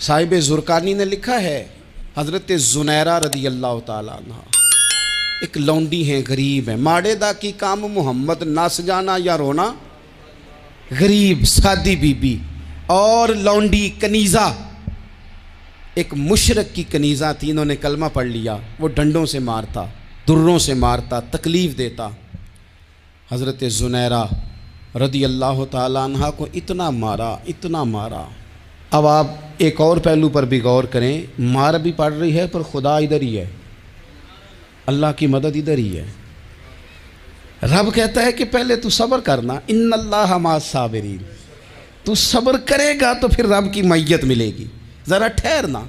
साहिब ज़ुरकानी ने लिखा है, हज़रत ज़ुनैरा रदी अल्लाह ताला अन्हा एक लौंडी हैं, गरीब हैं। माड़े दा की काम मुहम्मद नस जाना या रोना, गरीब सादी बीबी और लौंडी कनीज़ा, एक मुशरक की कनीज़ा थी। इन्होंने कलमा पढ़ लिया। वो डंडों से मारता, दुर्रों से मारता, तकलीफ़ देता। हज़रत ज़ुनैरा रदी अल्लाह ताला अन्हा को इतना मारा, इतना मारा। अब आप एक और पहलू पर भी गौर करें, मार भी पड़ रही है पर खुदा इधर ही है, अल्लाह की मदद इधर ही है। रब कहता है कि पहले तू सब्र करना, इन्नल्लाह मास साबिरीन। तू सब्र करेगा तो फिर रब की मैयत मिलेगी। ज़रा ठहरना,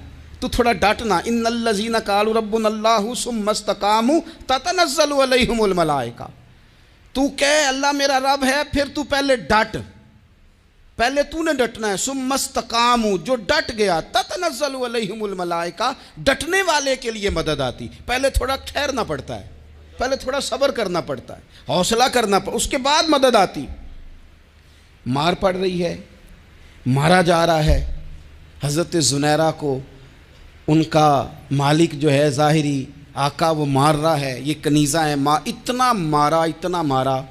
तू थोड़ा डटना। इन्नल्लज़ीना क़ालू रब्बुनल्लाहु सुम्मा इस्तक़ामू ततनज़्ज़लु अलैहिमुल मलाइका। तू कह अल्लाह मेरा रब है, फिर तू पहले डट, पहले तूने डटना है। सुम्मा इस्तक़ामू, जो डट गया, ततनज़्ज़लु अलैहिमुल मलाइका, डटने वाले के लिए मदद आती। पहले थोड़ा ठहरना पड़ता है, पहले थोड़ा सब्र करना पड़ता है, हौसला करना पड़ता, उसके बाद मदद आती। मार पड़ रही है, मारा जा रहा है। हज़रत ज़ुनैरा को उनका मालिक जो है ज़ाहिरी आका, वो मार रहा है। ये कनीज़ा है, इतना मारा, इतना मारा,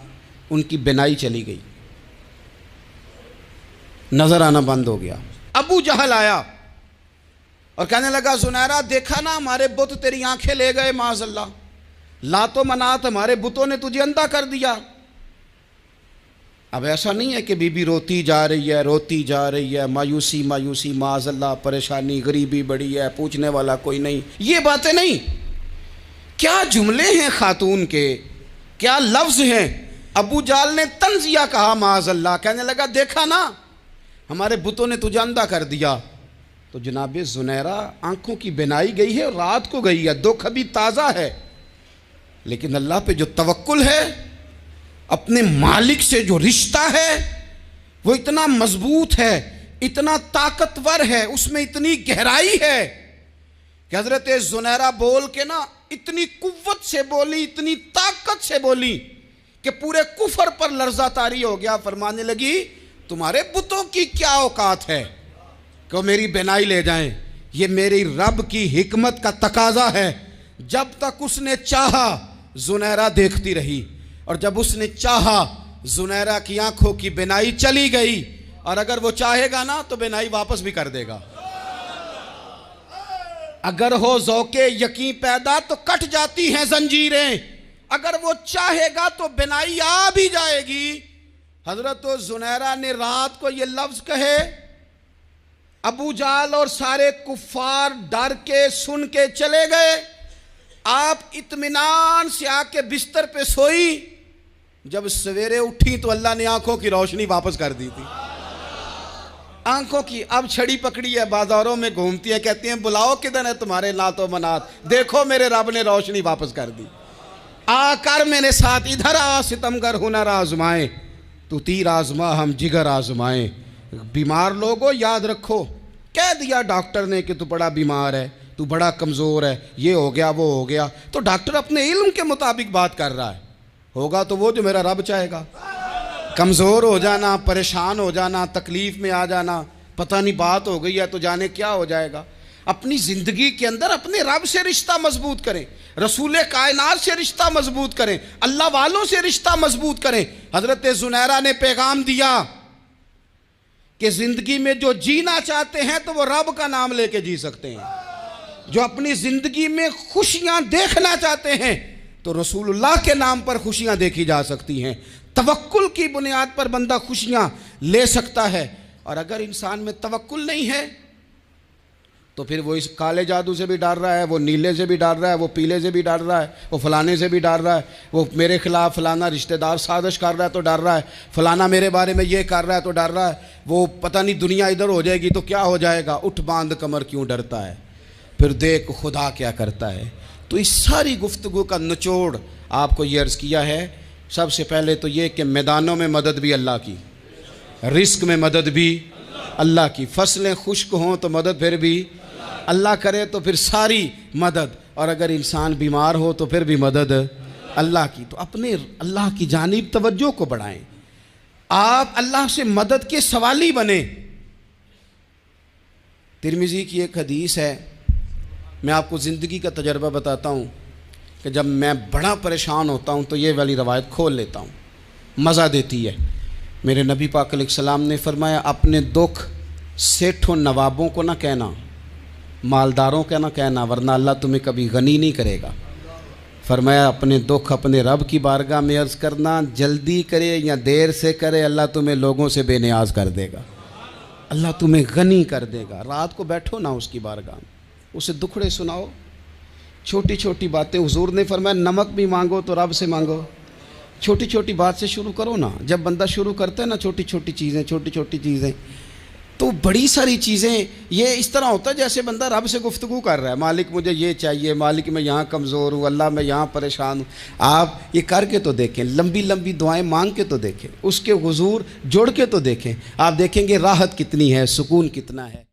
उनकी बिनाई चली गई, नज़र आना बंद हो गया। अबू जहल आया और कहने लगा, ज़ुनैरा देखा ना हमारे बुत तेरी आंखें ले गए, माज़अल्लाह, लातो मनात हमारे बुतों ने तुझे अंधा कर दिया। अब ऐसा नहीं है कि बीबी रोती जा रही है, रोती जा रही है, मायूसी मायूसी, माज़अल्लाह, परेशानी, गरीबी बड़ी है, पूछने वाला कोई नहीं, ये बातें नहीं। क्या जुमले हैं खातून के, क्या लफ्ज़ हैं। अबू जाल ने तंज़िया कहा, माज़अल्लाह, कहने लगा देखा ना हमारे बुतों ने तुझे अंधा कर दिया। तो जनाब ज़ुनैरा आंखों की बिनाई गई है, रात को गई है, दुख अभी ताज़ा है, लेकिन अल्लाह पे जो तवक्कुल है, अपने मालिक से जो रिश्ता है, वो इतना मजबूत है, इतना ताकतवर है, उसमें इतनी गहराई है कि हज़रत ज़ुनैरा बोल के ना इतनी कुव्वत से बोली, इतनी ताकत से बोली कि पूरे कुफर पर लर्ज़ा तारी हो गया। फरमाने लगी, तुम्हारे बुतों की क्या औकात है कि वो मेरी बिनाई ले जाएं। ये मेरी रब की हिकमत का तकाजा है। जब तक उसने चाहा ज़ुनैरा देखती रही, और जब उसने चाहा ज़ुनैरा की आंखों की बिनाई चली गई, और अगर वो चाहेगा ना तो बिनाई वापस भी कर देगा। अगर हो ज़ौक़े यकीन पैदा तो कट जाती हैं जंजीरें, अगर वो चाहेगा तो बिनाई आ भी जाएगी। हज़रत ज़ुनैरा ने रात को ये लफ्ज़ कहे, अबू जाल और सारे कुफ़ार डर के सुन के चले गए। आप इत्मीनान से आके बिस्तर पे सोई। जब सवेरे उठी तो अल्लाह ने आंखों की रोशनी वापस कर दी थी। आंखों की अब छड़ी पकड़ी है, बाजारों में घूमती है, कहती हैं बुलाओ किधर है तुम्हारे लातो मनात, देखो मेरे रब ने रोशनी वापस कर दी। आकर मेरे साथ इधर आ, सितमगर हुनर आजमाए, तू तीर आजमा हम जिगर आजमाए। बीमार लोगों याद रखो, कह दिया डॉक्टर ने कि तू बड़ा बीमार है, तू बड़ा कमज़ोर है, ये हो गया वो हो गया, तो डॉक्टर अपने इल्म के मुताबिक बात कर रहा है। होगा तो वो जो मेरा रब चाहेगा। कमज़ोर हो जाना, परेशान हो जाना, तकलीफ़ में आ जाना, पता नहीं बात हो गई है तो जाने क्या हो जाएगा। अपनी ज़िंदगी के अंदर अपने रब से रिश्ता मजबूत करें, रसूल कायनात से रिश्ता मजबूत करें, अल्लाह वालों से रिश्ता मजबूत करें। हज़रत ज़ुनैरा ने पैगाम दिया कि ज़िंदगी में जो जीना चाहते हैं तो वो रब का नाम लेके जी सकते हैं। जो अपनी ज़िंदगी में खुशियाँ देखना चाहते हैं तो रसूलुल्लाह के नाम पर खुशियाँ देखी जा सकती हैं। तवक्कुल की बुनियाद पर बंदा खुशियाँ ले सकता है। और अगर इंसान में तवक्कुल नहीं है तो फिर वो इस काले जादू से भी डर रहा है, वो नीले से भी डर रहा है, वो पीले से भी डर रहा है, वो फलाने से भी डर रहा है, वो मेरे खिलाफ फलाना रिश्तेदार साजिश कर रहा है तो डर रहा है, फलाना मेरे बारे में ये कर रहा है तो डर रहा है, वो पता नहीं दुनिया इधर हो जाएगी तो क्या हो जाएगा, उठ बांध कमर क्यों डरता है, फिर देख खुदा क्या करता है। तो इस सारी गुफ्तगू का निचोड़ आपको ये अर्ज़ किया है। सबसे पहले तो ये कि मैदानों में मदद भी अल्लाह की, रिस्क में मदद भी अल्लाह की, फसलें खुश्क हों तो मदद फिर भी अल्लाह करे, तो फिर सारी मदद, और अगर इंसान बीमार हो तो फिर भी मदद अल्लाह की। तो अपने अल्लाह की जानिब तवज्जो को बढ़ाएं, आप अल्लाह से मदद के सवाली बने। तिरमिज़ी की एक हदीस है, मैं आपको ज़िंदगी का तजर्बा बताता हूँ कि जब मैं बड़ा परेशान होता हूँ तो ये वाली रवायत खोल लेता हूँ, मज़ा देती है। मेरे नबी पाक अलैहिस्सलाम ने फरमाया, अपने दुख सेठों नवाबों को ना कहना, मालदारों का ना कहना, वरना अल्लाह तुम्हें कभी गनी नहीं करेगा। फरमाया, अपने दुख अपने रब की बारगाह में अर्ज़ करना, जल्दी करे या देर से करे, अल्लाह तुम्हें लोगों से बेनियाज कर देगा, अल्लाह तुम्हें गनी कर देगा। रात को बैठो ना उसकी बारगाह में, उसे दुखड़े सुनाओ, छोटी छोटी बातें। हुजूर ने फरमाया, नमक भी मांगो तो रब से मांगो, छोटी छोटी बात से शुरू करो ना। जब बंदा शुरू करता है ना छोटी छोटी चीज़ें, तो बड़ी सारी चीज़ें ये इस तरह होता है जैसे बंदा रब से गुफ्तगू कर रहा है, मालिक मुझे ये चाहिए, मालिक मैं यहाँ कमज़ोर हूँ, अल्लाह मैं यहाँ परेशान हूँ। आप ये करके तो देखें, लंबी लंबी दुआएं मांग के तो देखें, उसके हुजूर जुड़ के तो देखें, आप देखेंगे राहत कितनी है, सुकून कितना है।